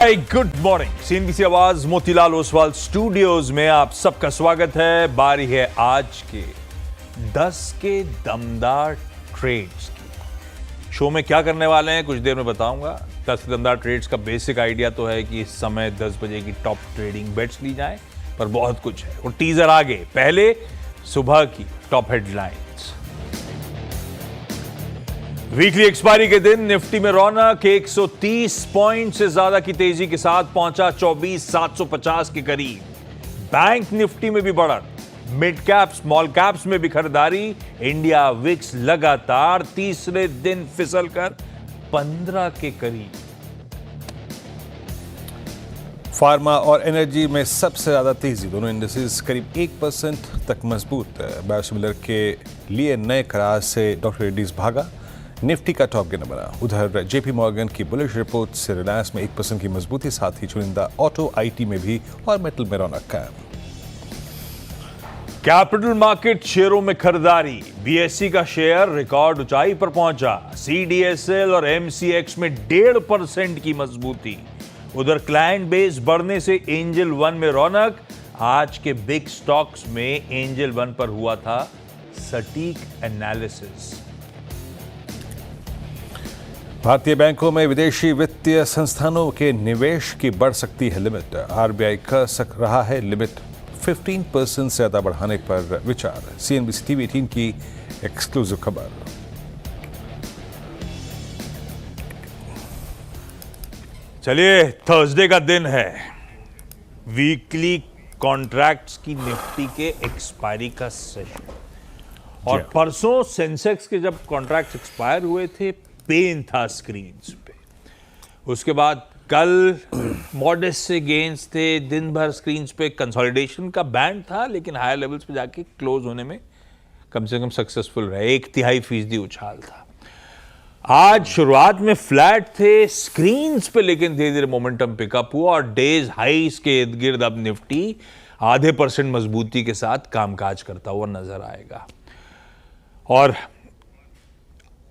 Good morning. CNBC आवाज Motilal Oswal studios में आप सबका स्वागत है। बारी है आज के 10 के दमदार ट्रेड्स की। शो में क्या करने वाले हैं कुछ देर में बताऊंगा। 10 के दमदार ट्रेड्स का बेसिक आइडिया तो है कि इस समय 10 बजे की टॉप ट्रेडिंग बेट्स ली जाए, पर बहुत कुछ है और टीजर आगे। पहले सुबह की टॉप हेडलाइंस। वीकली एक्सपायरी के दिन निफ्टी में रौनक 130 पॉइंट से ज्यादा की तेजी के साथ पहुंचा 24,750 के करीब। बैंक निफ्टी में भी बढ़त, मिड कैप स्मॉल कैप्स में भी खरीदारी। इंडिया विक्स लगातार तीसरे दिन फिसलकर 15 के करीब। फार्मा और एनर्जी में सबसे ज्यादा तेजी, दोनों इंडेक्सेस करीब 1% तक मजबूत। बायोसिमिलर के लिए नए करार से डॉक्टर रेड्डीज भागा, निफ्टी का टॉप गेनर बना। उधर जेपी मॉर्गन की बुलिश रिपोर्ट से रिलायंस में 1% की मजबूती, साथ ही चुनिंदा ऑटो, आईटी में भी और मेटल में रौनक कायम। कैपिटल मार्केट शेयरों में खरीदारी, बीएसई का शेयर रिकॉर्ड ऊंचाई पर पहुंचा। सीडीएसएल और एमसीएक्स में 1.5% की मजबूती। उधर क्लाइंट बेस बढ़ने से एंजल वन में रौनक। आज के बिग स्टॉक्स में एंजल वन पर हुआ था सटीक एनालिसिस। भारतीय बैंकों में विदेशी वित्तीय संस्थानों के निवेश की बढ़ सकती है लिमिट। आरबीआई कर रहा है लिमिट 15% से ज्यादा बढ़ाने पर विचार। सीएनबीसी टीवी 18 की एक्सक्लूसिव खबर। चलिए, थर्सडे का दिन है। वीकली कॉन्ट्रैक्ट्स की निफ्टी के एक्सपायरी का सेशन, और परसों सेंसेक्स के जब कॉन्ट्रैक्ट्स एक्सपायर हुए थे, पेन था स्क्रीन्स पे। उसके बाद कल मॉडेस्ट से गेन्स थे। दिन भर स्क्रीन्स पे कंसोलिडेशन का बैंड था, लेकिन हायर लेवल्स पे जाके क्लोज होने में कम से कम सक्सेसफुल रहे। 1/3% उछाल था। आज शुरुआत में फ्लैट थे स्क्रीन्स पे, लेकिन धीरे धीरे मोमेंटम पिकअप हुआ और डेज हाईज के इर्द गिर्द अब निफ्टी 0.5% मजबूती के साथ कामकाज करता हुआ नजर आएगा। और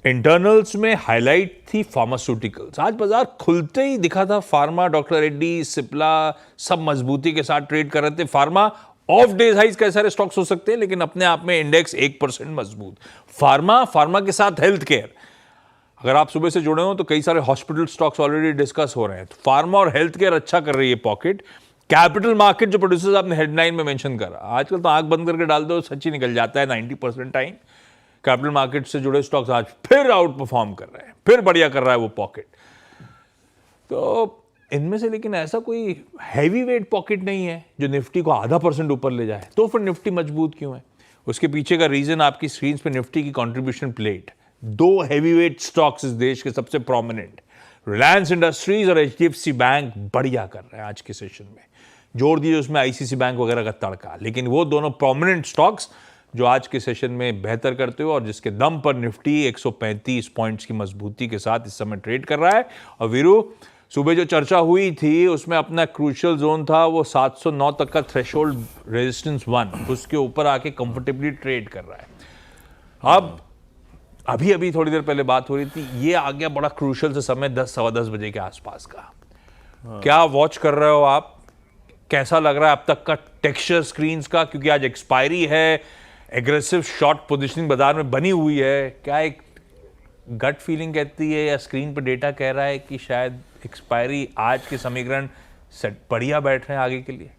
इंटरनल्स में हाईलाइट थी फार्मास्यूटिकल्स। आज बाजार खुलते ही दिखा था फार्मा, डॉक्टर रेड्डी, सिप्ला सब मजबूती के साथ ट्रेड कर रहे थे। फार्मा ऑफ डेज हाइज कई सारे स्टॉक्स हो सकते हैं, लेकिन अपने आप में इंडेक्स 1% मजबूत। फार्मा के साथ हेल्थ केयर, अगर आप सुबह से जुड़े हो तो कई सारे हॉस्पिटल स्टॉक्स ऑलरेडी डिस्कस हो रहे हैं। तो फार्मा और हेल्थ केयर अच्छा कर रही है पॉकेट। कैपिटल मार्केट जो प्रोड्यूसर्स आपने हेडलाइन में मेंशन करा, आजकल तो आंख बंद करके डाल दो, सच्ची निकल जाता है 90% टाइम। कैपिटल मार्केट से जुड़े स्टॉक्स आज फिर आउट परफॉर्म कर रहे हैं, फिर बढ़िया कर रहा है वो पॉकेट। तो इनमें से लेकिन ऐसा कोई हैवी वेट पॉकेट नहीं है जो निफ्टी को 0.5% ऊपर ले जाए। तो फिर निफ्टी मजबूत क्यों है? उसके पीछे का रीजन आपकी स्क्रीन पे निफ्टी की contribution plate. 2 heavy weight stocks इस देश के सबसे प्रोमिनेंट, रिलायंस इंडस्ट्रीज और एचडीएफसी बैंक बढ़िया कर रहे हैं आज के सेशन में। जोड़ दिए उसमें आईसीसी बैंक वगैरह का तड़का, लेकिन वो दोनों प्रोमिनेंट स्टॉक्स जो आज के सेशन में बेहतर करते हो और जिसके दम पर निफ्टी 135 पॉइंट्स की मजबूती के साथ इस समय ट्रेड कर रहा है। और वीरू, सुबह जो चर्चा हुई थी उसमें अपना क्रूशियल जोन था वो 709 तक का थ्रेशोल्ड रेजिस्टेंस 1, उसके ऊपर आके कंफर्टेबली ट्रेड कर रहा है। अब अभी थोड़ी देर पहले बात हो रही थी, ये आ गया बड़ा क्रूशियल से समय 10 सवा 10 बजे के आसपास का। क्या वॉच कर रहे हो आप? कैसा लग रहा है अब तक का टेक्सचर स्क्रीन्स का? क्योंकि आज एक्सपायरी है, एग्रेसिव शॉर्ट पोजीशनिंग बाजार में बनी हुई है। क्या एक गट फीलिंग कहती है या स्क्रीन पर डेटा कह रहा है कि शायद एक्सपायरी आज के समीकरण सेट बढ़िया बैठ रहे हैं आगे के लिए?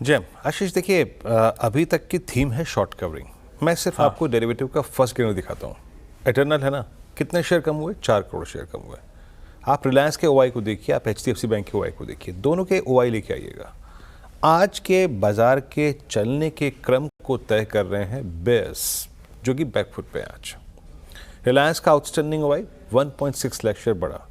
जय आशीष, देखिए अभी तक की थीम है शॉर्ट कवरिंग। मैं सिर्फ आपको डेरिवेटिव का फर्स्ट गेनर दिखाता हूँ। इटरनल है ना, कितने शेयर कम हुए? 4 करोड़ शेयर कम हुए। आप रिलायंस के ओआई को देखिए, आप एचडीएफसी बैंक के ओआई को देखिए, दोनों के ओआई लेके आइएगा। आज के बाजार के चलने के क्रम को तय कर रहे हैं बेयर्स, जो कि बैकफुट पे आज। रिलायंस का आउटस्टैंडिंग ओआई 1.6 लाख शेयर बढ़ा।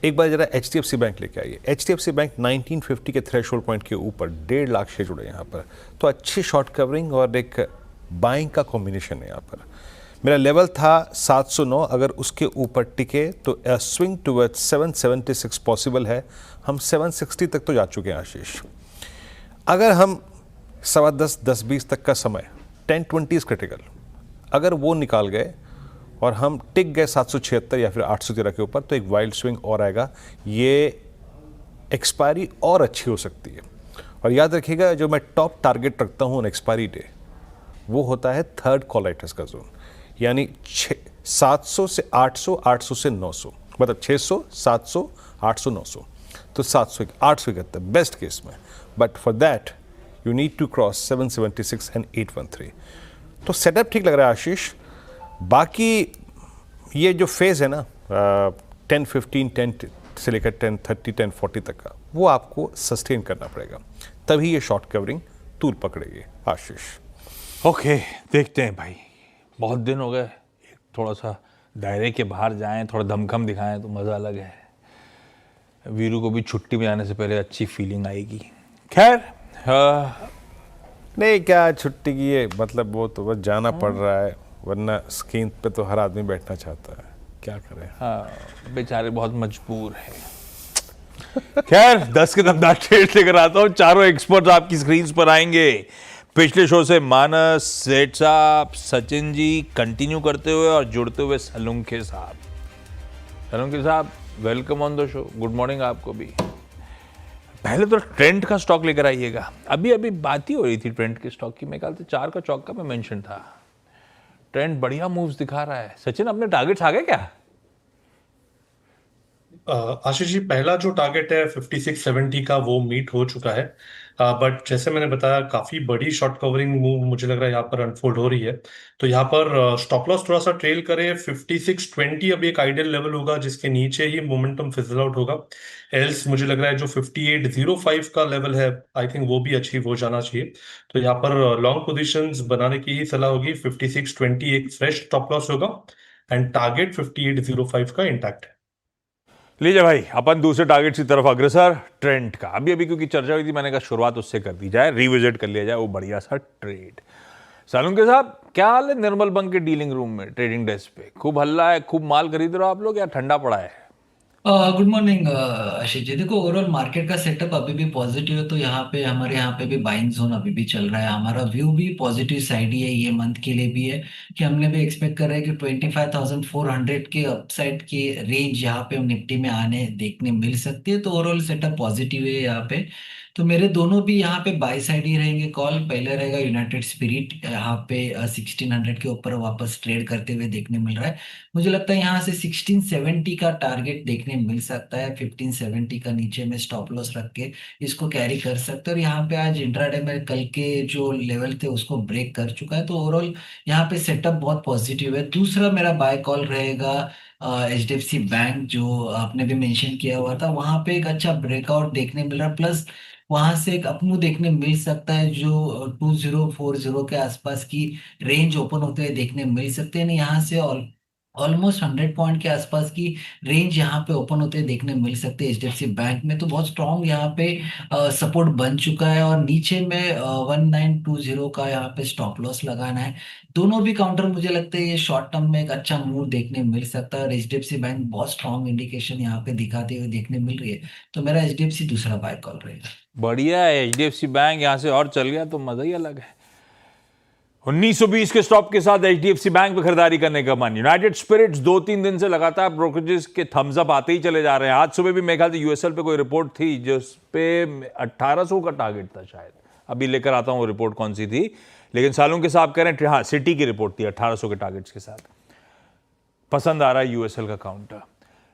एक बार जरा एचडीएफसी बैंक लेके आइए। एचडीएफसी बैंक 1950 के थ्रेशोल्ड पॉइंट के ऊपर 1.5 लाख शेयर जुड़े यहाँ पर। तो अच्छी शॉर्ट कवरिंग और एक बाइंग का कॉम्बिनेशन है यहाँ पर। मेरा लेवल था 709, अगर उसके ऊपर टिके तो स्विंग टुवर्ड्स 776 पॉसिबल है। हम 760 तक तो जा चुके हैं आशीष। अगर हम 10:15, 10:20 तक का समय 10:20 क्रिटिकल, अगर वो निकाल गए और हम टिक गए 776 या फिर 813 के ऊपर, तो एक वाइल्ड स्विंग और आएगा, ये एक्सपायरी और अच्छी हो सकती है। और याद रखिएगा, जो मैं टॉप टारगेट रखता हूँ ऑन एक्सपायरी डे, वो होता है थर्ड कॉलाइटस का जोन, यानी 700 से 800, 800 से 900, मतलब 600, 700, 800, 900, तो 871 बेस्ट केस में। But for that you need to cross 776 and 813। तो सेटअप ठीक लग रहा है आशीष। बाकी ये जो फेज़ है ना 10-15, 10 से लेकर 10-30, 10-40 तक का, वो आपको सस्टेन करना पड़ेगा, तभी ये शॉर्ट कवरिंग तूल पकड़ेगी आशीष। ओके, देखते हैं भाई, बहुत दिन हो गए, थोड़ा सा दायरे के बाहर जाएं, थोड़ा दमखम दिखाएं तो मज़ा अलग है। वीरू को भी छुट्टी में जाने से पहले अच्छी फीलिंग आएगी। खैर नहीं, क्या छुट्टी की है, मतलब वो तो बस जाना पड़ रहा है, वरना स्क्रीन पे तो हर आदमी बैठना चाहता है, क्या करें। हाँ, बेचारे बहुत मजबूर हैं। खैर 10 के दमदार ट्रेड लेकर आता हूँ, चारों एक्सपर्ट्स आपकी स्क्रीन पर आएंगे। पिछले शो से मानस, सेठ साहब, सचिन जी कंटिन्यू करते हुए और जुड़ते हुए सलूंखे साहब। सलूंखे साहब, welcome on the show, good morning आपको भी। पहले तो ट्रेंड का स्टॉक लेकर आइएगा। अभी अभी बात ही हो रही थी ट्रेंड के स्टॉक की, मेरे ख्याल से 4 का चौका में मेंशन था। ट्रेंड बढ़िया मूव्स दिखा रहा है। सचिन, अपने टारगेट्स आ गए क्या? आशीष जी, पहला जो टारगेट है 5670 का, वो मीट हो चुका है। बट जैसे मैंने बताया, काफी बड़ी शॉर्ट कवरिंग मूव मुझे लग रहा है यहाँ पर अनफोल्ड हो रही है। तो यहाँ पर स्टॉप लॉस थोड़ा सा ट्रेल करे 5620 अब एक आइडियल लेवल होगा, जिसके नीचे ही मोमेंटम फिजल आउट होगा। एल्स मुझे लग रहा है जो 5805 का लेवल है, आई थिंक वो भी अचीव हो जाना चाहिए। तो यहाँ पर लॉन्ग पोजिशंस बनाने की ही सलाह होगी। 5620 एक फ्रेश स्टॉप लॉस होगा एंड टारगेट 5805 का इंटैक्ट है। लीजिए भाई, अपन दूसरे टारगेट की तरफ अग्रसर। ट्रेंड का अभी अभी क्योंकि चर्चा हुई थी, मैंने कहा शुरुआत उससे कर दी जाए, रिविजिट कर लिया जाए वो बढ़िया सा ट्रेड। सालुंके साहब, क्या हाल है निर्मल बंक के डीलिंग रूम में, ट्रेडिंग डेस्क पे? खूब हल्ला है, खूब माल खरीद रहे हो आप लोग, या ठंडा पड़ा है? Good morning Ashish ji. देखो, ओवरऑल मार्केट का सेटअप अभी भी पॉजिटिव है, तो हमारे यहाँ पे भी बाइंग जोन अभी भी चल रहा है। हमारा व्यू भी पॉजिटिव साइड ही है, ये मंथ के लिए भी है कि हमने भी एक्सपेक्ट कर रहे हैं कि 25,400 के अपसाइड की रेंज यहाँ पे निफ्टी में आने देखने मिल सकती है। तो ओवरऑल सेटअप पॉजिटिव है यहाँ पे। तो मेरे दोनों भी यहाँ पे बाई साइड ही रहेंगे कॉल। पहले रहेगा यूनाइटेड स्पिरिट, यहाँ पे 1600 के ऊपर वापस ट्रेड करते हुए देखने मिल रहा है। मुझे लगता है यहाँ से 1670 का टारगेट देखने मिल सकता है। 1570 का नीचे में स्टॉप लॉस रख के इसको कैरी कर सकते हैं। और यहाँ पे आज इंट्राडे में कल के जो लेवल थे उसको ब्रेक कर चुका है। तो ओवरऑल यहाँ पे सेटअप बहुत पॉजिटिव है। दूसरा मेरा बाय कॉल रहेगा HDFC बैंक, जो आपने भी मेंशन किया हुआ था। वहां पे एक अच्छा ब्रेकआउट देखने मिल रहा है, प्लस वहां से एक अप मूव देखने मिल सकता है जो 2040 के आसपास की रेंज ओपन होते हुए देखने मिल सकते हैं। यहाँ से ऑलमोस्ट 100 पॉइंट के आसपास की रेंज यहाँ पे ओपन होते देखने मिल सकते हैं। HDFC बैंक में तो बहुत स्ट्रॉन्ग यहाँ पे सपोर्ट बन चुका है, और नीचे में 1920 का यहाँ पे स्टॉप लॉस लगाना है। दोनों भी काउंटर मुझे लगता है ये शॉर्ट टर्म में एक अच्छा मूव देखने मिल सकता है, और HDFC बैंक बहुत स्ट्रॉन्ग इंडिकेशन यहाँ पे दिखाते हुए देखने मिल रही है। तो मेरा HDFC दूसरा बाय कॉल रहेगा। बढ़िया है, HDFC बैंक यहाँ से और चल गया तो मजा ही अलग है। 1920 के स्टॉप के साथ HDFC बैंक पे खरीदारी करने का मन। यूनाइटेड स्पिरिट्स 2-3 दिन से लगातार ब्रोकरेजेस के थम्स अप आते ही चले जा रहे हैं। आज सुबह भी मेरे ख्याल से यूएसएल पे कोई रिपोर्ट थी जिस पे 1800 का टारगेट था शायद। अभी लेकर आता हूँ वो रिपोर्ट कौन सी थी, लेकिन सालों के साथ कह रहे हैं, हाँ सिटी की रिपोर्ट थी 1800 के टारगेट्स के साथ। पसंद आ रहा है यूएसएल का काउंटर।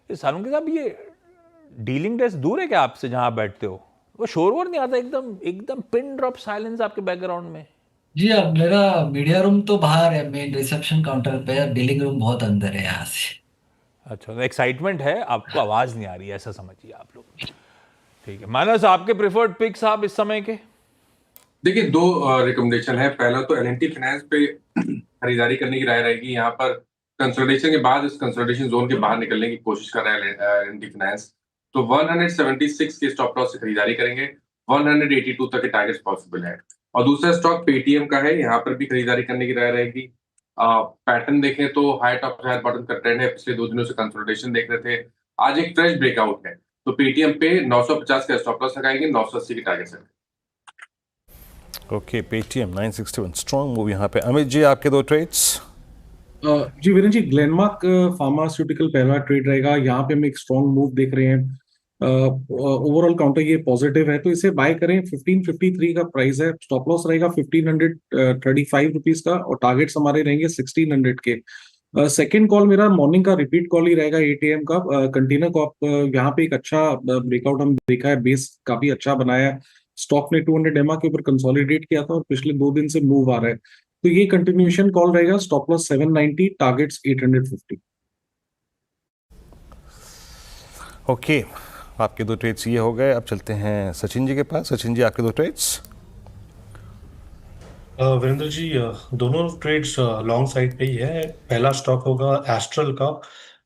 ये सालों के साथ ये डीलिंग डेस्क दूर है क्या आपसे जहां आप बैठते हो? वो शोर वोर नहीं आता? एकदम एकदम पिन ड्रॉप साइलेंस आपके बैकग्राउंड में। जी, अब मेरा मीडिया रूम तो बाहर है, मेन रिसेप्शन काउंटर पे है, डीलिंग रूम बहुत अंदर है यहाँ से। अच्छा, एक्साइटमेंट है, आपको आवाज नहीं आ रही है ऐसा समझिए आप लोग। ठीक है, मानस आपके प्रेफर्ड पिक्स आप इस समय के? देखिए, दो रिकमेंडेशन है। पहला तो एल&टी फाइनेंस पे खरीदारी करने की राय रहेगी। यहाँ पर कंसोलिडेशन के बाद इस कंसोलिडेशन जोन के बाहर निकलने की कोशिश कर रहा है एल&टी फाइनेंस। तो 176 के स्टॉप लॉस से खरीदारी करेंगे। 182 तक के टारगेट्स पॉसिबल है। और दूसरा स्टॉक पेटीएम का है, यहाँ पर भी खरीदारी करने की राय रहेगी। पैटर्न देखें तो हाई टॉप हाई बॉटम का ट्रेंड है। पिछले 2 दिनों से कंसोलिडेशन देख रहे थे, आज एक फ्रेश ब्रेकआउट है। तो पेटीएम पे 950 का स्टॉप लॉस लगाएंगे, 980 के टारगेट है। ओके, पेटीएम 961 स्ट्रॉन्ग मूव यहाँ पे। अमित जी, आपके दो ट्रेड्स? जी वीरेंद्र जी, ग्लेनमार्क फार्मास्यूटिकल पहला ट्रेड रहेगा। यहाँ पे हम एक स्ट्रॉन्ग मूव देख रहे हैं। ओवरऑल काउंटर ये पॉजिटिव है, तो इसे बाय करें। 1553 का प्राइस है। स्टॉप लॉस रहेगा 1535 रुपीज का, और टारगेट्स हमारे रहेंगे 1600 के। सेकेंड कॉल मेरा मॉर्निंग का रिपीट कॉल ही रहेगा 8 AM का। कंटेनर कॉप यहाँ पे एक अच्छा ब्रेकआउट हम देखा है, बेस काफी अच्छा बनाया है। स्टॉक ने 200 EMA के ऊपर कंसोलिडेट किया था और पिछले 2 दिन से मूव आ रहा है, तो ये कंटिन्यूएशन कॉल रहेगा। Stop loss 790, targets 850। ओके, आपके 2 ट्रेड्स ये हो गए। अब चलते हैं सचिन जी के पास। सचिन जी, आपके 2 ट्रेड्स। वीरेंद्र जी, दोनों ट्रेड्स लॉन्ग साइड पे ही है। पहला स्टॉक होगा एस्ट्रल का।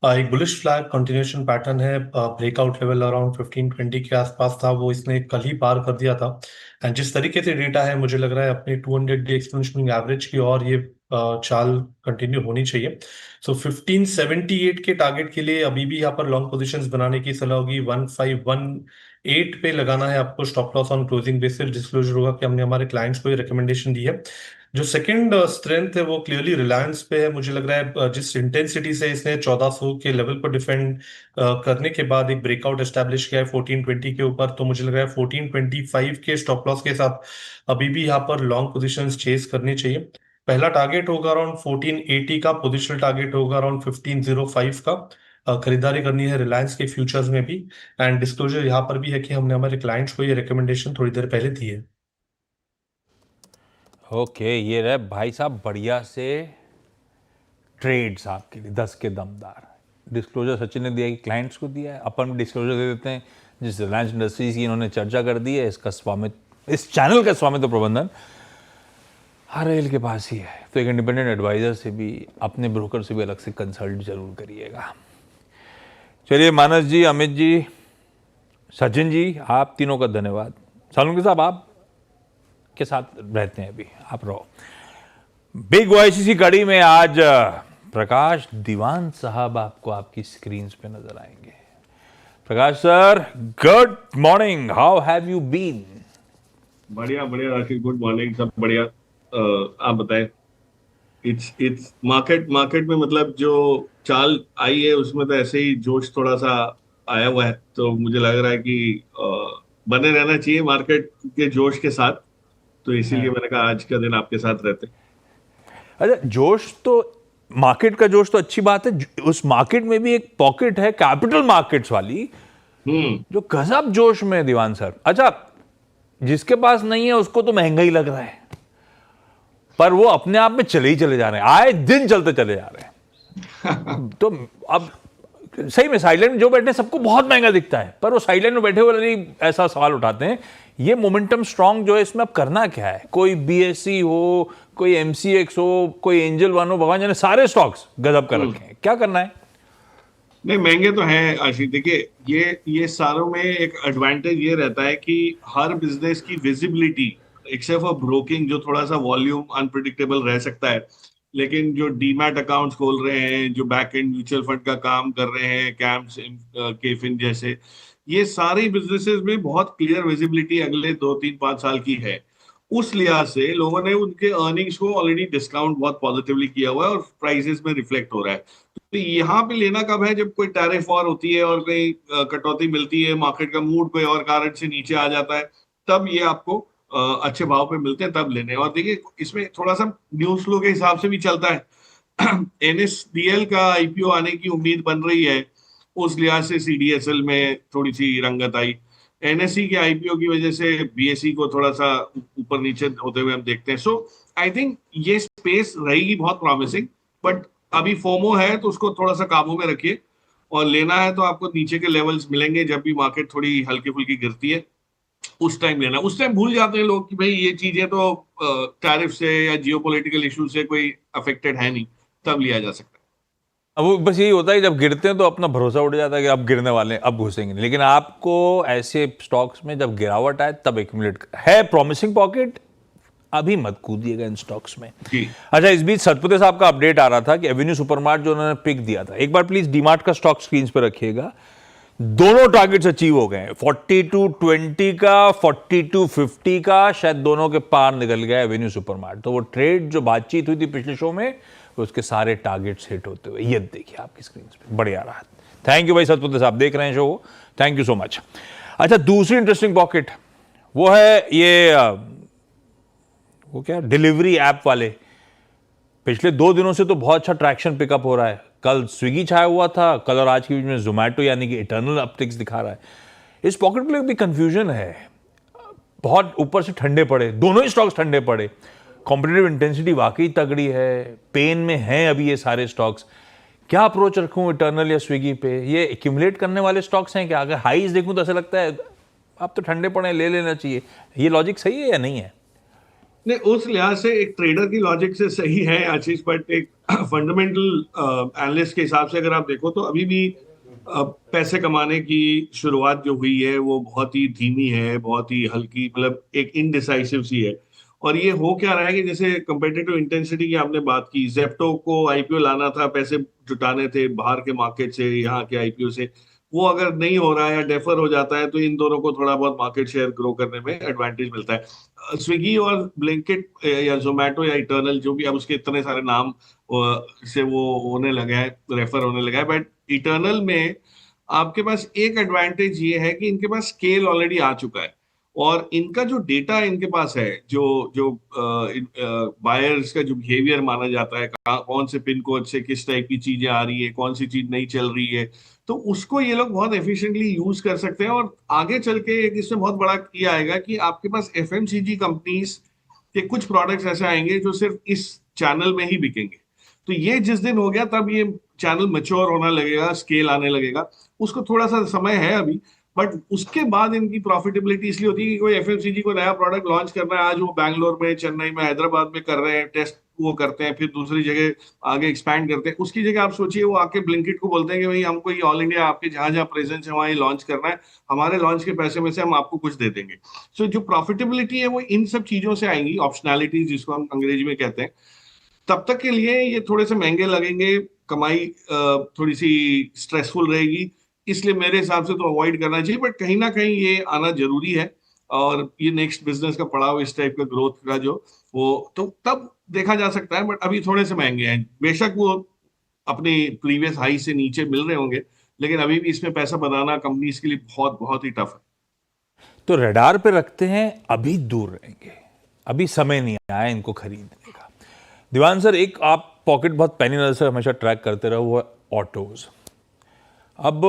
एक बुलिश फ्लैग कंटिन्यूएशन पैटर्न है। ब्रेकआउट लेवल अराउंड 1520 के आसपास था, वो इसने कल ही पार कर दिया था। एंड जिस तरीके से डेटा है, मुझे लग रहा है अपने 200 डे एक्सपोनेंशियल एवरेज की और ये चाल कंटिन्यू होनी चाहिए। सो 1578 के टारगेट के लिए अभी भी यहाँ पर लॉन्ग पोजीशंस बनाने की सलाह होगी। 1518 पे लगाना है आपको stop loss on closing basis. Disclosure होगा कि हमने हमारे क्लाइंट्स को ये रिकमेंडेशन दी है। जो सेकंड स्ट्रेंथ है वो क्लियरली रिलायंस पे है। मुझे लग रहा है जिस इंटेंसिटी से इसने 1400 के लेवल पर डिफेंड करने के बाद एक ब्रेकआउट एस्टैब्लिश किया है 1420 के ऊपर, तो मुझे लग रहा है 1425 के स्टॉप लॉस के साथ अभी भी यहाँ पर लॉन्ग पोजीशंस चेस करनी चाहिए। पहला टारगेट होगा अराउंड 1480 का, पोजिशनल टारगेट होगा अराउंड 1505 का। खरीदारी करनी है रिलायंस के फ्यूचर्स में भी। एंड डिस्क्लोजर यहाँ पर भी है कि हमने हमारे क्लाइंट्स को ये रिकमेंडेशन थोड़ी देर पहले दी है। ओके, ये रहे भाई साहब बढ़िया से ट्रेड्स आपके लिए 10 के दमदार। डिस्क्लोजर सचिन ने दिया कि क्लाइंट्स को दिया है, अपन भी डिस्क्लोजर दे देते हैं। जिस रिलायंस इंडस्ट्रीज की इन्होंने चर्चा कर दी है, इसका स्वामित्व, इस चैनल का स्वामित्व प्रबंधन हर रेल के पास ही है। तो एक इंडिपेंडेंट एडवाइजर से भी, अपने ब्रोकर से भी अलग से कंसल्ट जरूर करिएगा। चलिए मानस जी, अमित जी, सचिन जी, आप तीनों का धन्यवाद। सालुंके साहब आप के साथ रहते हैं अभी, आप रहो। बिग वॉइस की कड़ी में आज प्रकाश दीवान साहब आपको आपकी स्क्रीन पे नजर आएंगे। Prakash sir, good morning, how have you been? बढ़िया बढ़िया राशिद, गुड मॉर्निंग, सब बढ़िया। आप बताएं। इट्स मार्केट में मतलब जो चाल आई है उसमें तो ऐसे ही जोश थोड़ा सा आया हुआ है, तो मुझे लग रहा है कि बने रहना चाहिए मार्केट के जोश के साथ। तो इसीलिए मैंने कहा आज का दिन आपके साथ रहते। अच्छा, जोश तो मार्केट का जोश तो अच्छी बात है। उस मार्केट में भी एक पॉकेट है कैपिटल मार्केट्स वाली, जो गजब जोश में है दीवान सर। अच्छा, जिसके पास नहीं है उसको तो महंगा ही लग रहा है, पर वो अपने आप में चले ही चले जा रहे हैं, आए दिन चलते चले जा रहे हैं। तो अब सही में साइलेंट में जो बैठे सबको बहुत महंगा दिखता है, पर वो साइलेंट में बैठे हुए नहीं, ऐसा सवाल उठाते हैं। ये मोमेंटम स्ट्रांग जो है, इसमें अब करना क्या है? कोई BSE हो, कोई MCX हो, कोई एंजल वन हो, भगवान जाने सारे स्टॉक्स गजब कर रखे हैं। क्या करना है? नहीं, महंगे तो हैं आशीष। देखिए, ये सारों में एक एडवांटेज ये रहता है कि हर बिजनेस की विजिबिलिटी, एक्सेप्ट फॉर ब्रोकिंग जो थोड़ा सा वॉल्यूम अनप्रिडिक्टेबल रह सकता है, लेकिन जो डीमैट अकाउंट्स खोल रहे हैं, जो बैक एंड म्यूचुअल फंड का काम कर रहे हैं, कैम्प्स, केफिन जैसे, ये सारी बिजनेसेस में बहुत क्लियर विजिबिलिटी अगले 2 3 5 साल की है। उस लिहाज से लोगों ने उनके अर्निंग्स को ऑलरेडी डिस्काउंट बहुत पॉजिटिवली किया हुआ है और प्राइसेस में रिफ्लेक्ट हो रहा है। तो यहाँ पे लेना कब है? जब कोई टैरिफ वॉर होती है और कहीं कटौती मिलती है, मार्केट का मूड कोई और कारण से नीचे आ जाता है, तब ये आपको अच्छे भाव पे मिलते हैं, तब लेने। और देखिए, इसमें थोड़ा सा न्यूज फ्लो के हिसाब से भी चलता है। NSDL का IPO आने की उम्मीद बन रही है, उस लिहाज से CDSL में थोड़ी सी रंगत आई। NSE के IPO की वजह से BSE को थोड़ा सा ऊपर नीचे होते हुए हम देखते हैं। सो आई थिंक ये स्पेस रहेगी बहुत प्रॉमिसिंग, बट अभी फोमो है तो उसको थोड़ा सा काबू में रखिए। और लेना है तो आपको नीचे के लेवल्स मिलेंगे जब भी मार्केट थोड़ी हल्की फुल्की गिरती है, उस टाइम लेना। उस टाइम भूल जाते हैं लोग कि भाई ये चीजें तो टैरिफ से या जियोपॉलिटिकल इशू से कोई अफेक्टेड है नहीं, तब लिया जा सकता है। अब वो बस यही होता है, जब गिरते हैं तो अपना भरोसा उठ जाता है कि अब गिरने वाले हैं, अब घुसेंगे नहीं। लेकिन आपको ऐसे स्टॉक्स में जब गिरावट आए तब एक्यूमुलेट है प्रॉमिसिंग पॉकेट, अभी मत कूदिएगा इन स्टॉक्स में। अच्छा, इस बीच सतपुते साहब का अपडेट आ रहा था कि एवेन्यू सुपरमार्ट जो उन्होंने पिक दिया था, एक बार प्लीज डीमार्ट का स्टॉक स्क्रीन पर रखिएगा। दोनों टारगेट्स अचीव हो गए, 4220 का, 4250 का, शायद दोनों के पार निकल गया एवेन्यू सुपरमार्ट। तो वो ट्रेड जो बातचीत हुई थी पिछले शो में, उसके सारे टारगेट्स हिट होते हुए। ये देखिए आपकी स्क्रीन पे, बढ़िया रहा। थैंक यू भाई सतपुत्र साहब, देख रहे हैं show, thank you so much. अच्छा, दूसरी इंटरेस्टिंग पॉकेट वो है ये वो क्या, डिलीवरी ऐप वाले। पिछले 2 दिनों से तो बहुत अच्छा ट्रैक्शन पिकअप हो रहा है। कल स्विगी छाया हुआ था, कल और आज के बीच में जोमैटो यानी कि इटर्नल अपटिक्स दिखा रहा है। इस पॉकेट के लिए भी कंफ्यूजन है, बहुत ऊपर से ठंडे पड़े, दोनों ही स्टॉक्स ठंडे पड़े। कॉम्पिटिटिव इंटेंसिटी वाकई तगड़ी है, पेन में हैं अभी ये सारे स्टॉक्स। क्या अप्रोच रखूं इटर्नल या स्विगी पे? ये एक्यूमुलेट करने वाले स्टॉक्स हैं क्या? अगर हाईज देखूं तो ऐसा लगता है आप तो ठंडे पड़े, ले लेना चाहिए। ये लॉजिक सही है या नहीं है? नहीं, उस लिहाज से एक ट्रेडर की लॉजिक से सही है आशीष, बट एक फंडामेंटल एनालिस्ट के हिसाब से अगर आप देखो तो अभी भी पैसे कमाने की शुरुआत जो हुई है वो बहुत ही धीमी है, बहुत ही हल्की, मतलब एक इनडिसाइसिव सी है। और ये हो क्या रहा है कि जैसे कंपेटिटिव इंटेंसिटी की आपने बात की, जेप्टो को आईपीओ लाना था, पैसे जुटाने थे बाहर के मार्केट से, यहाँ के आईपीओ से, वो अगर नहीं हो रहा है या डेफर हो जाता है तो इन दोनों को थोड़ा बहुत मार्केट शेयर ग्रो करने में एडवांटेज मिलता है। स्विगी और ब्लिंकिट या जोमेटो या इटर्नल, जो भी अब उसके इतने सारे नाम से वो होने लगे हैं, रेफर होने लगा है, बट इटर्नल में आपके पास एक एडवांटेज ये है कि इनके पास स्केल ऑलरेडी आ चुका है और इनका जो डेटा इनके पास है, जो जो बायर्स का जो बिहेवियर माना जाता है, कौन से पिन कोड से किस टाइप की चीजें आ रही है, कौन सी चीज नहीं चल रही है, तो उसको ये लोग बहुत एफिशिएंटली यूज कर सकते हैं। और आगे चल के एक इसमें बहुत बड़ा ये आएगा कि आपके पास एफएमसीजी कंपनीज के कुछ प्रोडक्ट्स ऐसे आएंगे जो सिर्फ इस चैनल में ही बिकेंगे। तो ये जिस दिन हो गया तब ये चैनल मैच्योर होना लगेगा, स्केल आने लगेगा। उसको थोड़ा सा समय है अभी, बट उसके बाद इनकी प्रॉफिटेबिलिटी इसलिए होती है कि कोई एफएमसीजी को नया प्रोडक्ट लॉन्च करना है, आज वो बैंगलोर में, चेन्नई में, हैदराबाद में कर रहे हैं, टेस्ट वो करते हैं, फिर दूसरी जगह आगे एक्सपैंड करते हैं। उसकी जगह आप सोचिए वो आके ब्लिंकिट को बोलते हैं कि भाई हमको ये ऑल इंडिया आपके जहां जहां प्रेजेंस है वहां ये लॉन्च करना है, हमारे लॉन्च के पैसे में से हम आपको कुछ दे देंगे। सो जो प्रॉफिटेबिलिटी है वो इन सब चीजों से आएंगी, ऑप्शनैलिटी जिसको हम अंग्रेजी में कहते हैं। तब तक के लिए ये थोड़े से महंगे लगेंगे, कमाई थोड़ी सी स्ट्रेसफुल रहेगी, इसलिए मेरे हिसाब से तो अवॉइड करना चाहिए। बट कहीं ना कहीं ये आना जरूरी है और ये नेक्स्ट बिजनेस का पड़ाव इस टाइप का ग्रोथ का जो वो तो तब देखा जा सकता है। बट अभी थोड़े से महंगे हैं, बेशक वो अपने प्रीवियस हाई से नीचे मिल रहे होंगे, लेकिन अभी भी इसमें पैसा बनाना कंपनीज के लिए बहुत बहुत ही टफ है। तो रडार पे रखते हैं, अभी दूर रहेंगे, अभी समय नहीं आया इनको खरीदने का। दीवान सर, एक आप पॉकेट बहुत पैनी नजर से हमेशा ट्रैक करते रहो, वो है ऑटोज। अब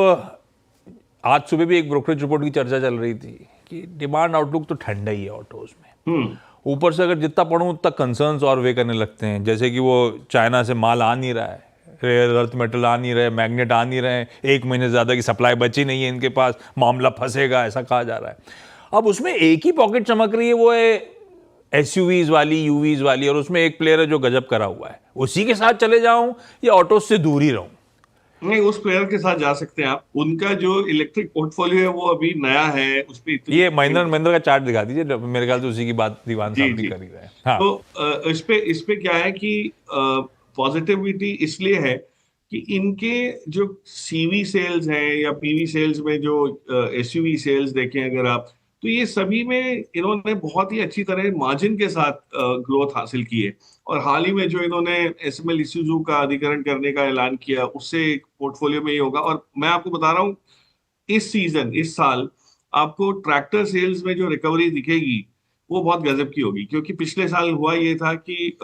आज सुबह भी एक ब्रोकरेज रिपोर्ट की चर्चा चल रही थी कि डिमांड आउटलुक तो ठंडा ही है ऑटोज में। ऊपर से अगर जितना पढ़ूं उतना कंसर्न्स और वे करने लगते हैं, जैसे कि वो चाइना से माल आ नहीं रहा है, रेयर अर्थ मेटल आ नहीं रहे, मैग्नेट आ नहीं रहे, 1 महीने से ज़्यादा की सप्लाई बची नहीं है इनके पास, मामला फंसेगा ऐसा कहा जा रहा है। अब उसमें एक ही पॉकेट चमक रही है, वो है एसयूवीज वाली, यूवीज वाली, और उसमें एक प्लेयर है जो गजब करा हुआ है। उसी के साथ चले जाऊं या ऑटो से दूर ही रहूं? नहीं, उस प्लेयर के साथ जा सकते हैं आप। उनका जो इलेक्ट्रिक पोर्टफोलियो है वो अभी नया है, उस पे ये महिंद्रा का चार्ट दिखा दीजिए, मेरे ख्याल से उसी की बात दीवान साहब भी कर ही रहे हैं। हाँ। तो इस पे क्या है कि पॉजिटिविटी इसलिए है कि इनके जो सीवी सेल्स हैं या पीवी सेल्स में जो एसयूवी सेल्स देखें अगर आप, तो ये सभी में इन्होंने बहुत ही अच्छी तरह मार्जिन के साथ ग्रोथ हासिल की है। और हाल ही में जो इन्होंने एसएमएल इसूजू का अधिग्रहण करने का ऐलान किया, उससे पोर्टफोलियो में ही होगा। और मैं आपको बता रहा हूँ, इस सीजन, इस साल आपको ट्रैक्टर सेल्स में जो रिकवरी दिखेगी वो बहुत गजब की होगी, क्योंकि पिछले साल हुआ ये था कि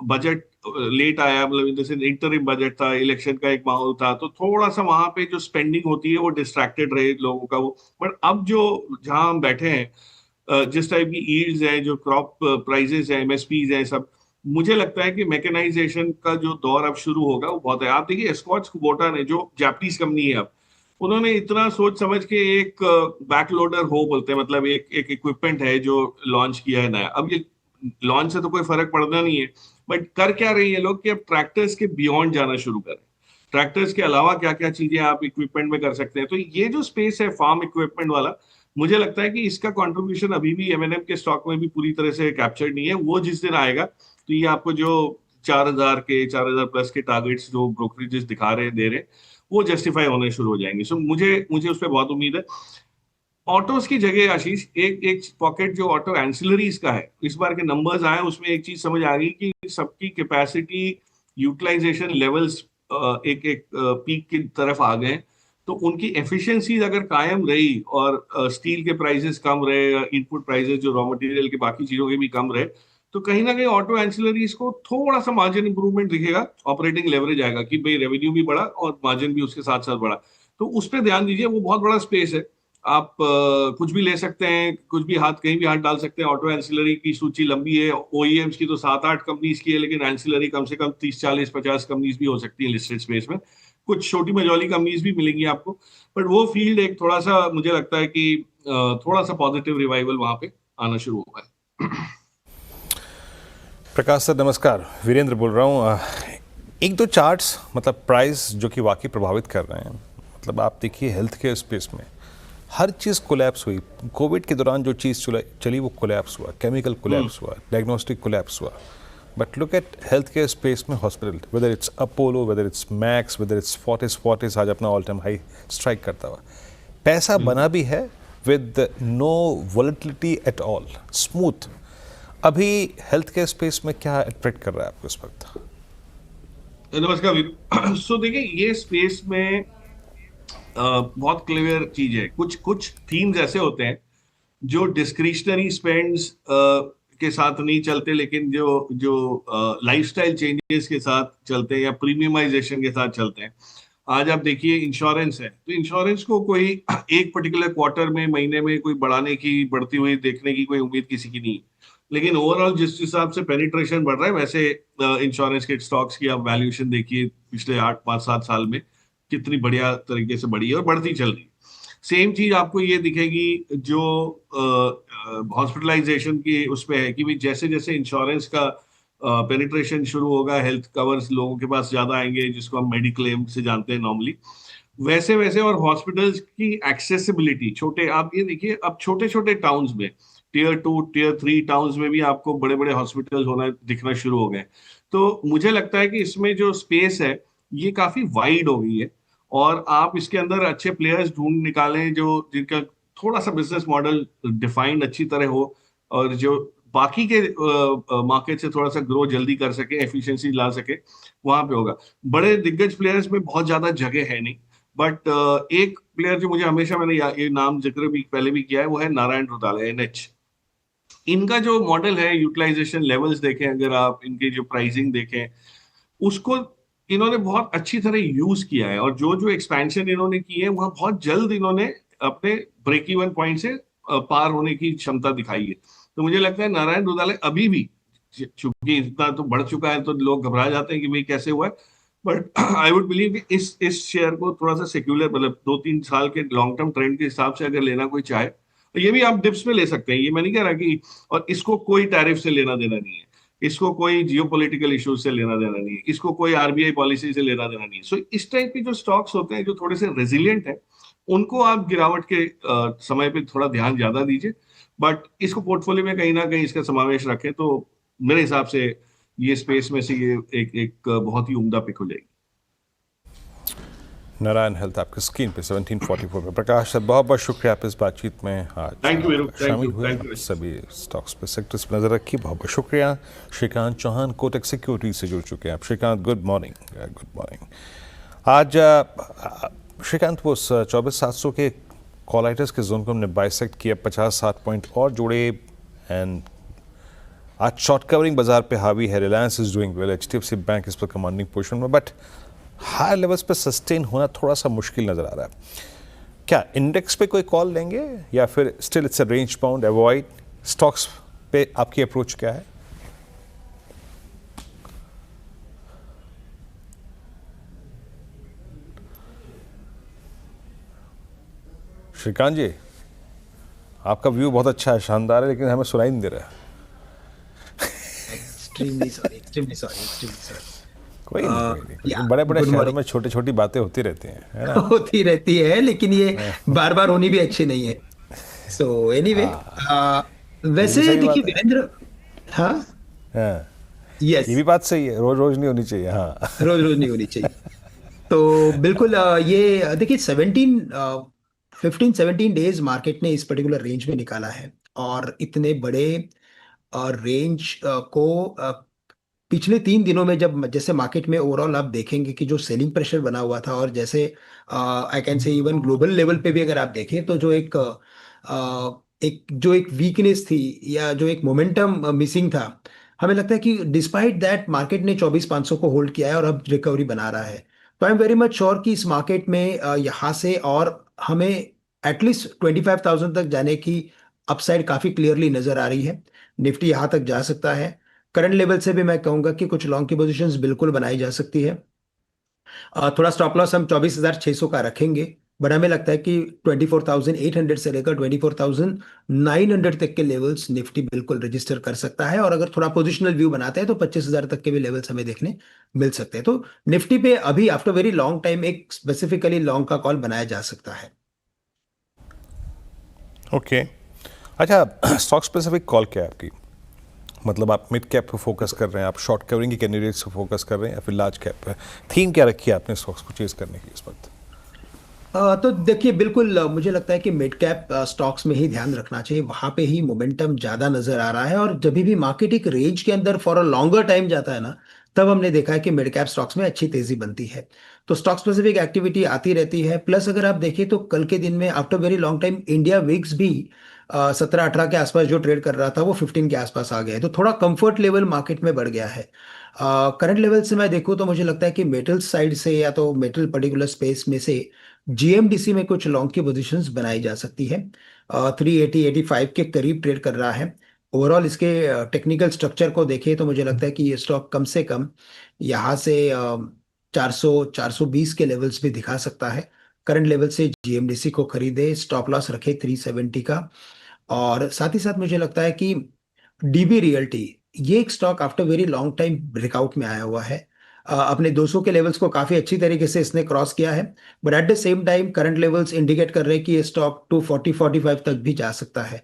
बजट लेट आया, मतलब जैसे इंटरिम बजट था, इलेक्शन का एक माहौल था, तो थोड़ा सा वहां पे जो स्पेंडिंग होती है वो डिस्ट्रैक्टेड रहे लोगों का वो। बट अब जो जहां हम बैठे हैं, जिस टाइप की ईल्ड्स है, जो क्रॉप प्राइजेस है, एमएसपीज है, सब, मुझे लगता है कि मैकेनाइजेशन का जो दौर अब शुरू होगा वो बहुत है। आप देखिए एस्कॉर्ट्स कुबोटा ने, जो जापानीज कंपनी है, अब उन्होंने इतना सोच समझ के एक बैकलोडर हो बोलते हैं, मतलब एक इक्विपमेंट है जो लॉन्च किया है नया। अब ये लॉन्च से तो कोई फर्क पड़ना नहीं है, बट कर क्या रही है लोग कि अब ट्रैक्टर्स के बियॉन्ड जाना शुरू करें। ट्रैक्टर्स के अलावा क्या क्या चीजें आप इक्विपमेंट में कर सकते हैं। तो ये जो स्पेस है फार्म इक्विपमेंट वाला, मुझे लगता है कि इसका कंट्रीब्यूशन अभी भी एमएनएम के स्टॉक में भी पूरी तरह से कैप्चर्ड नहीं है। वो जिस दिन आएगा तो ये आपको जो 4000 प्लस के टारगेट्स जो ब्रोकरेजेस दिखा रहे हैं, दे रहे हैं, वो जस्टिफाई होने शुरू हो जाएंगे। सो मुझे उस पर बहुत उम्मीद है। ऑटोज की जगह आशीष, एक पॉकेट जो ऑटो एंसिलरीज का है, इस बार के नंबर्स आए, उसमें एक चीज समझ आ गई कि सबकी कैपेसिटी यूटिलाइजेशन लेवल्स एक एक पीक की तरफ आ गए, तो उनकी एफिशिएंसीज अगर कायम रही और स्टील के प्राइसेस कम रहे, इनपुट प्राइसेस जो रॉ मटेरियल के बाकी चीजों के भी कम रहे, तो कहीं ना कहीं ऑटो एंसिलरीज को थोड़ा सा मार्जिन इंप्रूवमेंट दिखेगा, ऑपरेटिंग लेवरेज आएगा कि भाई रेवेन्यू भी बढ़ा और मार्जिन भी उसके साथ साथ बढ़ा। तो उस पर ध्यान दीजिए, वो बहुत बड़ा स्पेस है। आप कुछ भी ले सकते हैं, कुछ भी हाथ कहीं भी हाथ डाल सकते हैं। ऑटो एंसिलरी की सूची लंबी है, ओईएम्स की तो 7-8 कंपनीज की है, लेकिन एंसिलरी कम से कम 30-40-50 कंपनीज भी हो सकती है लिस्टेड स्पेस में। कुछ छोटी मझोली कंपनीज भी मिलेंगी आपको, बट वो फील्ड एक थोड़ा सा मुझे लगता है कि थोड़ा सा पॉजिटिव रिवाइवल वहां पे आना शुरू हुआ है। प्रकाश सर नमस्कार, वीरेंद्र बोल रहा हूँ। एक दो चार्ट्स मतलब प्राइस जो कि वाकई प्रभावित कर रहे हैं। मतलब आप देखिए हेल्थ केयर स्पेस में हर चीज़ कोलैप्स हुई। कोविड के दौरान जो चीज़ चली वो कोलैप्स हुआ, केमिकल कोलैप्स हुआ, डायग्नोस्टिक कोलैप्स हुआ। But look at health care space में hospital, whether it's Apollo, whether it's Max, whether it's Fortis आज अपना ऑल टाइम हाई स्ट्राइक करता हुआ। पैसा बना भी है with no volatility at all, smooth. अभी हेल्थ केयर स्पेस में क्या अट्रैक्ट कर रहा है आपको इस वक्त? नमस्कार। सो देखिए, ये स्पेस में बहुत क्लियर चीज है। कुछ कुछ थीम्स ऐसे होते हैं जो डिस्क्रिशनरी स्पेंड्स के साथ नहीं चलते, लेकिन जो जो लाइफस्टाइल चेंजेस के साथ चलते हैं या प्रीमियमाइजेशन के साथ चलते हैं। आज आप देखिए इंश्योरेंस है, तो इंश्योरेंस को कोई एक पर्टिकुलर क्वार्टर में, महीने में कोई बढ़ती हुई देखने की कोई उम्मीद किसी की नहीं। लेकिन ओवरऑल जिस हिसाब से पेनिट्रेशन बढ़ रहा है, वैसे इंश्योरेंस के स्टॉक्स की आप वैल्यूएशन देखिए पिछले 8-5-7 साल में कितनी बढ़िया तरीके से बढ़ी है और बढ़ती चल रही है। सेम चीज आपको ये दिखेगी जो हॉस्पिटलाइजेशन की उस पे है कि भी जैसे जैसे इंश्योरेंस का पेनिट्रेशन शुरू होगा, हेल्थ कवर्स लोगों के पास ज्यादा आएंगे, जिसको हम मेडिक्लेम से जानते हैं नॉर्मली, वैसे वैसे और हॉस्पिटल्स की एक्सेसिबिलिटी, छोटे आप ये देखिए अब छोटे छोटे टाउन्स में, टियर 2 टियर 3 टाउन्स में भी आपको बड़े बड़े हॉस्पिटल्स होना दिखना शुरू हो गए। तो मुझे लगता है कि इसमें जो स्पेस है ये काफी वाइड हो गई है, और आप इसके अंदर अच्छे प्लेयर्स ढूंढ निकालें जो जिनका थोड़ा सा बिजनेस मॉडल डिफाइंड अच्छी तरह हो, और जो बाकी के मार्केट से थोड़ा सा ग्रो जल्दी कर सके, एफिशिएंसी ला सके, वहां पे होगा। बड़े दिग्गज प्लेयर्स में बहुत ज्यादा जगह है नहीं, बट एक प्लेयर जो मुझे हमेशा, मैंने ये नाम जिक्र भी पहले भी किया है, वो है नारायण रुदाले, एनएच। इनका जो मॉडल है, यूटिलाइजेशन लेवल्स देखें अगर आप, इनकी जो प्राइसिंग देखें, उसको इन्होंने बहुत अच्छी तरह यूज किया है, और जो जो एक्सपेंशन इन्होंने की है वहां बहुत जल्द इन्होंने अपने ब्रेक इवन पॉइंट से पार होने की क्षमता दिखाई है। तो मुझे लगता है नारायण रुदाले अभी भी, चूंकि इतना तो बढ़ चुका है तो लोग घबरा जाते हैं कि भाई कैसे हुआ है, बट आई वुड बिलीव कि इस शेयर को थोड़ा सा सेक्युलर, मतलब 2-3 साल के लॉन्ग टर्म ट्रेंड के हिसाब से अगर लेना कोई चाहे, तो ये भी आप डिप्स में ले सकते हैं। ये मैं नहीं कह रहा कि, और इसको कोई टैरिफ से लेना देना नहीं है, इसको कोई जियोपॉलिटिकल इश्यूज से लेना देना नहीं है, इसको कोई आरबीआई पॉलिसी से लेना देना नहीं है। सो इस टाइप के जो स्टॉक्स होते हैं जो थोड़े से रेजिलियंट हैं, उनको आप गिरावट के समय पे थोड़ा ध्यान ज्यादा दीजिए, बट इसको पोर्टफोलियो में कहीं ना कहीं इसका समावेश रखें, तो मेरे हिसाब से ये स्पेस में से ये एक बहुत ही उम्दा पिक हो जाएगी। नारायण हेल्थ आपकी स्क्रीन पे 1744 पे। प्रकाश सर बहुत बहुत शुक्रिया आप इस बातचीत में आज Thank you, Viru. Thank शामिल you. हुए। Thank you. सभी स्टॉक्स पे, सेक्टर्स पे नजर रखी, बहुत बहुत शुक्रिया। श्रीकांत चौहान कोटक सिक्योरिटी से जुड़ चुके हैं आप। Srikanth good morning. Good morning. आज श्रीकांत वो 24,700 के कॉलाइटर्स के जोन को हमने बाइसेक्ट किया, 50-60 पॉइंट और जोड़े, एंड आज शॉर्ट कवरिंग बाजार पे हावी है। Reliance is doing well, HDFC bank इस पर कमांडिंग पोजीशन में, बट हाई लेवल्स पे सस्टेन होना थोड़ा सा मुश्किल नजर आ रहा है। क्या इंडेक्स पे कोई कॉल लेंगे या फिर still it's a range bound avoid? Stocks पे आपकी अप्रोच क्या है? श्रीकांत जी, आपका व्यू बहुत अच्छा है, शानदार है, लेकिन हमें सुनाई नहीं दे रहा है। Extremely sorry. कोई नहीं, बड़े बड़े शहरों में छोटी छोटी बातें होती रहती हैं, है ना? होती रहती है, लेकिन ये बार बार होनी भी अच्छी नहीं है। सो एनीवे, वैसे देखिए वीरेंद्र, हाँ यस, ये भी बात सही है, रोज रोज नहीं होनी चाहिए। हाँ, रोज रोज नहीं होनी चाहिए। तो बिल्कुल, ये देखिए 15-17 डेज मार्केट ने इस पर्टिकुलर रेंज में निकाला है, और इतने बड़े रेंज को पिछले 3 दिनों में जब जैसे मार्केट में ओवरऑल आप देखेंगे कि जो सेलिंग प्रेशर बना हुआ था, और जैसे I can say even global level पे भी अगर आप देखें तो जो एक वीकनेस थी या जो एक मोमेंटम मिसिंग था, हमें लगता है कि डिस्पाइट दैट मार्केट ने 24,500 को होल्ड किया है और अब रिकवरी बना रहा है। तो I am very much sure कि इस मार्केट में यहाँ से और हमें एटलीस्ट 25,000 तक जाने की अपसाइड काफ़ी क्लियरली नज़र आ रही है। निफ्टी यहाँ तक जा सकता है। करंट लेवल से भी मैं कहूँगा कि कुछ लॉन्ग की पोजीशंस बिल्कुल बनाई जा सकती है। थोड़ा स्टॉप लॉस हम 24,600 का रखेंगे, बट हमें लगता है कि 24,800 से लेकर 24,900 तक के लेवल्स निफ्टी बिल्कुल रजिस्टर कर सकता है। और अगर थोड़ा पोजिशनल व्यू बनाते हैं तो 25,000 तक के भी लेवल्स हमें देखने मिल सकते हैं। तो निफ्टी पे अभी आफ्टर वेरी लॉन्ग टाइम एक स्पेसिफिकली लॉन्ग का कॉल बनाया जा सकता है। ओके अच्छा, स्टॉक स्पेसिफिक कॉल क्या है आपकी? मतलब आप मिड कैप पे फोकस कर रहे हैं, आप शॉर्ट कवरिंग की कैंडिडेट्स पे फोकस कर रहे हैं, या फिर लार्ज कैप पे? थीम क्या रखी है आपने स्टॉक्स को चेज करने की इस वक्त? तो देखिए बिल्कुल मुझे लगता है कि मिड कैप स्टॉक्स में ही ध्यान रखना चाहिए, वहां पे ही मोमेंटम ज्यादा नजर आ रहा है। और जब भी मार्केट एक रेंज के अंदर फॉर अ लॉन्गर टाइम जाता है ना, तब हमने देखा है कि मिड कैप स्टॉक्स में अच्छी तेजी बनती है। तो स्टॉक स्पेसिफिक एक्टिविटी आती रहती है। प्लस अगर आप देखिए तो कल के दिन में after very long time India VIX भी 17-18 के आसपास जो ट्रेड कर रहा था वो 15 के आसपास आ गया है। तो थोड़ा कंफर्ट लेवल मार्केट में बढ़ गया है। करंट लेवल से मैं देखूँ तो मुझे लगता है कि मेटल साइड से या तो मेटल पर्टिकुलर स्पेस में से जीएमडीसी में कुछ लॉन्ग की पोजीशंस बनाई जा सकती है। 380-85 के करीब ट्रेड कर रहा है। ओवरऑल इसके टेक्निकल स्ट्रक्चर को देखें तो मुझे लगता है कि ये स्टॉक कम से कम यहाँ से 400-420 के लेवल्स भी दिखा सकता है। करंट लेवल से जीएमडीसी को खरीदे, स्टॉप लॉस रखे 370 का। और साथ ही साथ मुझे लगता है कि डीबी रियल्टी ये एक stock after very long time breakout में आया हुआ है। अपने 200 के लेवल्स को काफी अच्छी तरीके से इसने क्रॉस किया है, but at the same time current levels indicate कर रहे हैं कि ये स्टॉक 240-45 तक भी जा सकता है।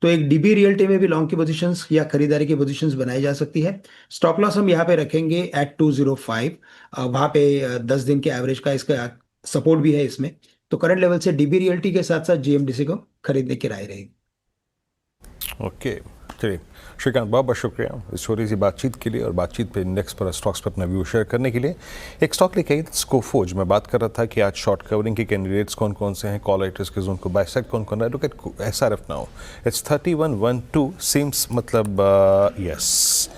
तो एक डीबी रियल्टी में भी लॉन्ग की पोजीशंस या खरीदारी की पोजीशंस बनाई जा सकती है। स्टॉप लॉस हम यहाँ पे रखेंगे एट 205। वहाँ पे 10 दिन के एवरेज का इसका सपोर्ट भी है इसमें। तो करंट लेवल से डीबी रियल्टी के साथ साथ जीएमडीसी को खरीदने की राय रहेगी। ओके चलिए श्रीकांत, बहुत बहुत शुक्रिया इस छोटी सी बातचीत के लिए, और बातचीत पे इंडेक्स पर स्टॉक्स पर अपना व्यू शेयर करने के लिए। एक स्टॉक लेके आई स्कोफोज। मैं बात कर रहा था कि आज शॉर्ट कवरिंग के कैंडिडेट्स कौन कौन से हैं, कॉल राइटर्स के जोन को बाइसेक्ट कौन कौन रहा है। Look at SRF now, it's 3112 seems मतलब yes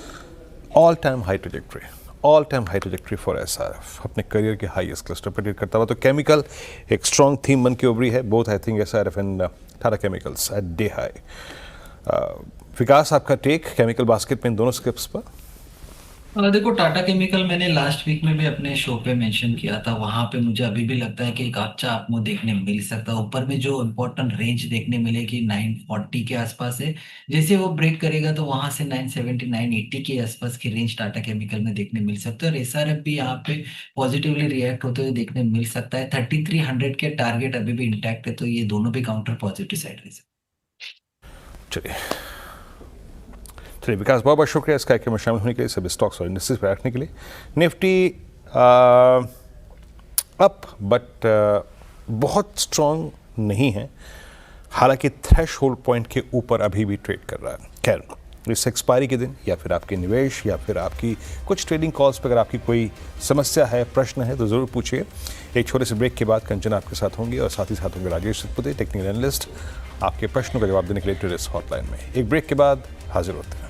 all time high trajectory, all time high trajectory for SRF, अपने करियर के हाईएस्ट क्लस्टर पर ट्रेड करता हुआ। तो केमिकल एक स्ट्रॉन्ग थीम बन के उभरी है, both I think SRF and Tata chemicals at day high. Vikas, आपका टेक केमिकल बास्केट में इन दोनों स्क्रिप्ट्स पर? देखो टाटा केमिकल मैंने लास्ट वीक में भी अपने शो पे मेंशन किया था। वहां पे मुझे अभी भी लगता है कि एक अच्छा आपको देखने मिल सकता है। ऊपर में जो इम्पोर्टेंट रेंज देखने मिलेगी 940 के आसपास है। जैसे वो ब्रेक करेगा तो वहां से 970 980 के आसपास की रेंज टाटा केमिकल में देखने मिल सकता है। और एसआरएफ भी यहाँ पे पॉजिटिवली रिएक्ट होते हुए देखने मिल सकता है। 3300 के टारगेट अभी भी इंटैक्ट है, तो ये दोनों भी काउंटर पॉजिटिव साइड रह सकते। चलिए विकास, बहुत बहुत शुक्रिया इस कार्यक्रम में शामिल होने के लिए, सभी स्टॉक्स और इंडस्ट्रीज पर रखने के लिए। निफ्टी अप बट बहुत स्ट्रॉन्ग नहीं है, हालांकि थ्रेशहोल्ड पॉइंट के ऊपर अभी भी ट्रेड कर रहा है। खैर, इस एक्सपायरी के दिन या फिर आपके निवेश या फिर आपकी कुछ ट्रेडिंग कॉल्स पर अगर आपकी कोई समस्या है, प्रश्न है, तो ज़रूर पूछिए। एक छोटे से ब्रेक के बाद कंचना आपके साथ होंगी और साथ ही साथ होंगे राजेश सतपुते, टेक्निकल एनालिस्ट, आपके प्रश्नों का जवाब देने के लिए ट्रेडर्स हॉटलाइन में। एक ब्रेक के बाद हाजिर होते हैं।